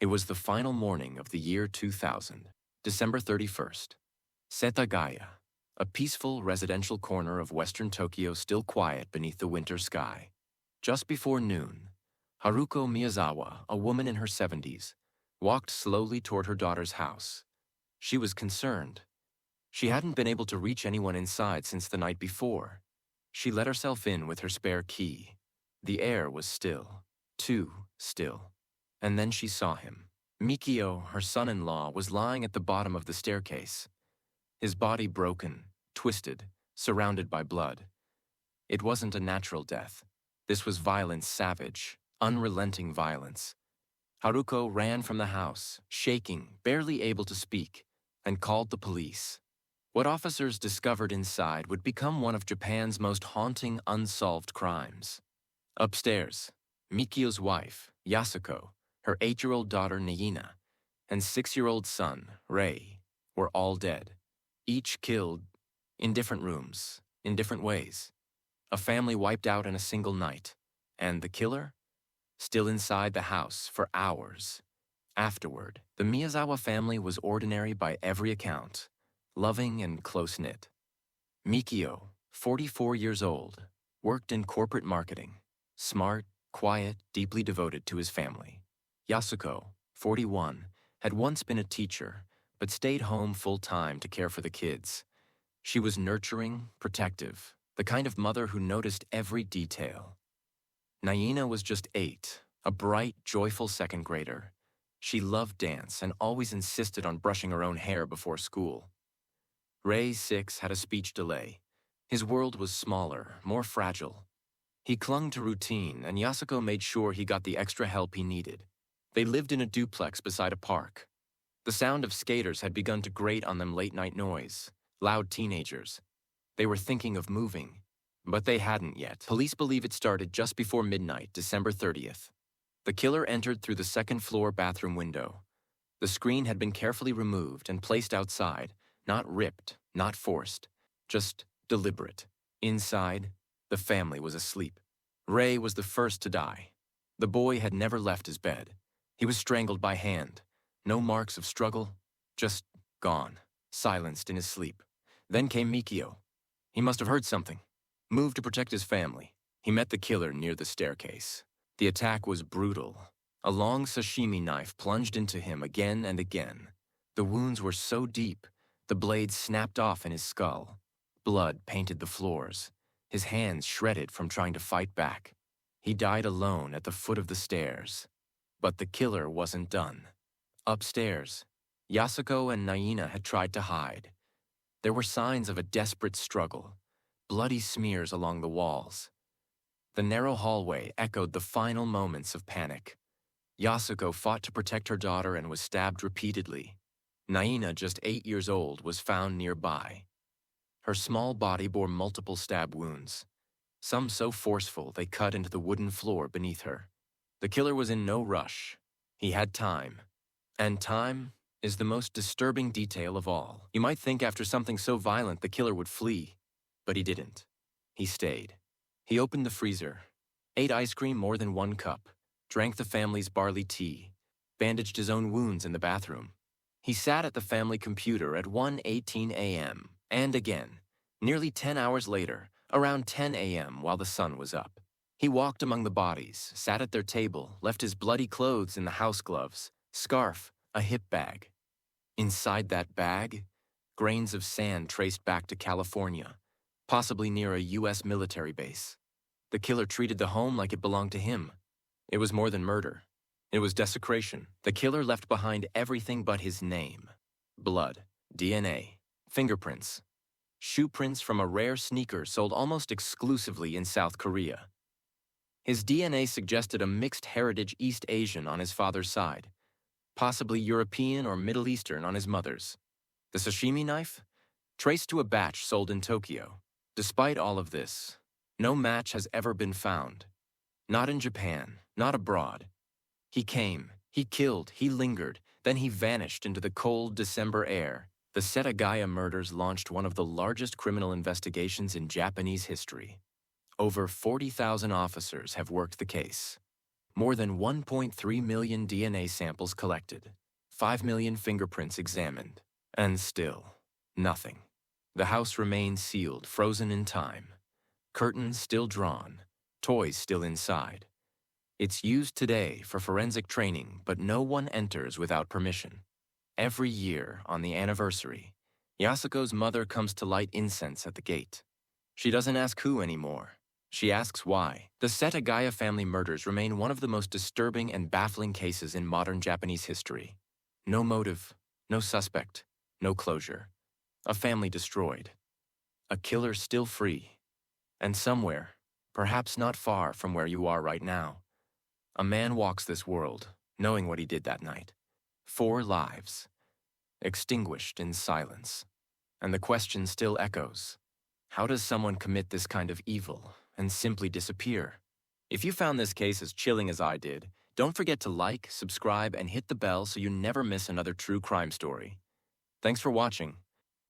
It was the final morning of the year 2000, December 31st. Setagaya, a peaceful residential corner of western Tokyo still quiet beneath the winter sky. Just before noon, Haruko Miyazawa, a woman in her 70s, walked slowly toward her daughter's house. She was concerned. She hadn't been able to reach anyone inside since the night before. She let herself in with her spare key. The air was still, too still. And then she saw him. Mikio, her son-in-law, was lying at the bottom of the staircase. His body broken, twisted, surrounded by blood. It wasn't a natural death. This was violence, savage, unrelenting violence. Haruko ran from the house, shaking, barely able to speak, and called the police. What officers discovered inside would become one of Japan's most haunting unsolved crimes. Upstairs, Mikio's wife, Yasuko, her 8-year-old daughter, Naina, and 6-year-old son, Rei, were all dead. Each killed in different rooms, in different ways. A family wiped out in a single night. And the killer? Still inside the house for hours. Afterward, the Miyazawa family was ordinary by every account, loving and close-knit. Mikio, 44 years old, worked in corporate marketing, smart, quiet, deeply devoted to his family. Yasuko, 41, had once been a teacher, but stayed home full-time to care for the kids. She was nurturing, protective, the kind of mother who noticed every detail. Naina was just 8, a bright, joyful second grader. She loved dance and always insisted on brushing her own hair before school. Rei, 6, had a speech delay. His world was smaller, more fragile. He clung to routine, and Yasuko made sure he got the extra help he needed. They lived in a duplex beside a park. The sound of skaters had begun to grate on them late-night noise, loud teenagers. They were thinking of moving, but they hadn't yet. Police believe it started just before midnight, December 30th. The killer entered through the second-floor bathroom window. The screen had been carefully removed and placed outside, not ripped, not forced, just deliberate. Inside, the family was asleep. Rei was the first to die. The boy had never left his bed. He was strangled by hand. No marks of struggle, just gone, silenced in his sleep. Then came Mikio. He must have heard something. Moved to protect his family. He met the killer near the staircase. The attack was brutal. A long sashimi knife plunged into him again and again. The wounds were so deep, the blade snapped off in his skull. Blood painted the floors. His hands shredded from trying to fight back. He died alone at the foot of the stairs. But the killer wasn't done. Upstairs, Yasuko and Naina had tried to hide. There were signs of a desperate struggle, bloody smears along the walls. The narrow hallway echoed the final moments of panic. Yasuko fought to protect her daughter and was stabbed repeatedly. Naina, just 8 years old, was found nearby. Her small body bore multiple stab wounds, some so forceful they cut into the wooden floor beneath her. The killer was in no rush. He had time. And time is the most disturbing detail of all. You might think after something so violent the killer would flee, but he didn't. He stayed. He opened the freezer, ate ice cream more than 1 cup, drank the family's barley tea, bandaged his own wounds in the bathroom. He sat at the family computer at 1:18 a.m., and again, nearly 10 hours later, around 10 a.m. while the sun was up. He walked among the bodies, sat at their table, left his bloody clothes in the house gloves, scarf, a hip bag. Inside that bag, grains of sand traced back to California, possibly near a U.S. military base. The killer treated the home like it belonged to him. It was more than murder. It was desecration. The killer left behind everything but his name. Blood, DNA, fingerprints, shoe prints from a rare sneaker sold almost exclusively in South Korea. His DNA suggested a mixed heritage East Asian on his father's side, possibly European or Middle Eastern on his mother's. The sashimi knife? Traced to a batch sold in Tokyo. Despite all of this, no match has ever been found. Not in Japan, not abroad. He came, he killed, he lingered, then he vanished into the cold December air. The Setagaya murders launched one of the largest criminal investigations in Japanese history. Over 40,000 officers have worked the case. More than 1.3 million DNA samples collected, 5 million fingerprints examined, and still, nothing. The house remains sealed, frozen in time. Curtains still drawn, toys still inside. It's used today for forensic training, but no one enters without permission. Every year, on the anniversary, Yasuko's mother comes to light incense at the gate. She doesn't ask who anymore. She asks why. The Setagaya family murders remain one of the most disturbing and baffling cases in modern Japanese history. No motive, no suspect, no closure. A family destroyed. A killer still free. And somewhere, perhaps not far from where you are right now, a man walks this world, knowing what he did that night. 4 lives, extinguished in silence. And the question still echoes. How does someone commit this kind of evil and simply disappear? If you found this case as chilling as I did, don't forget to like, subscribe, and hit the bell so you never miss another true crime story. Thanks for watching.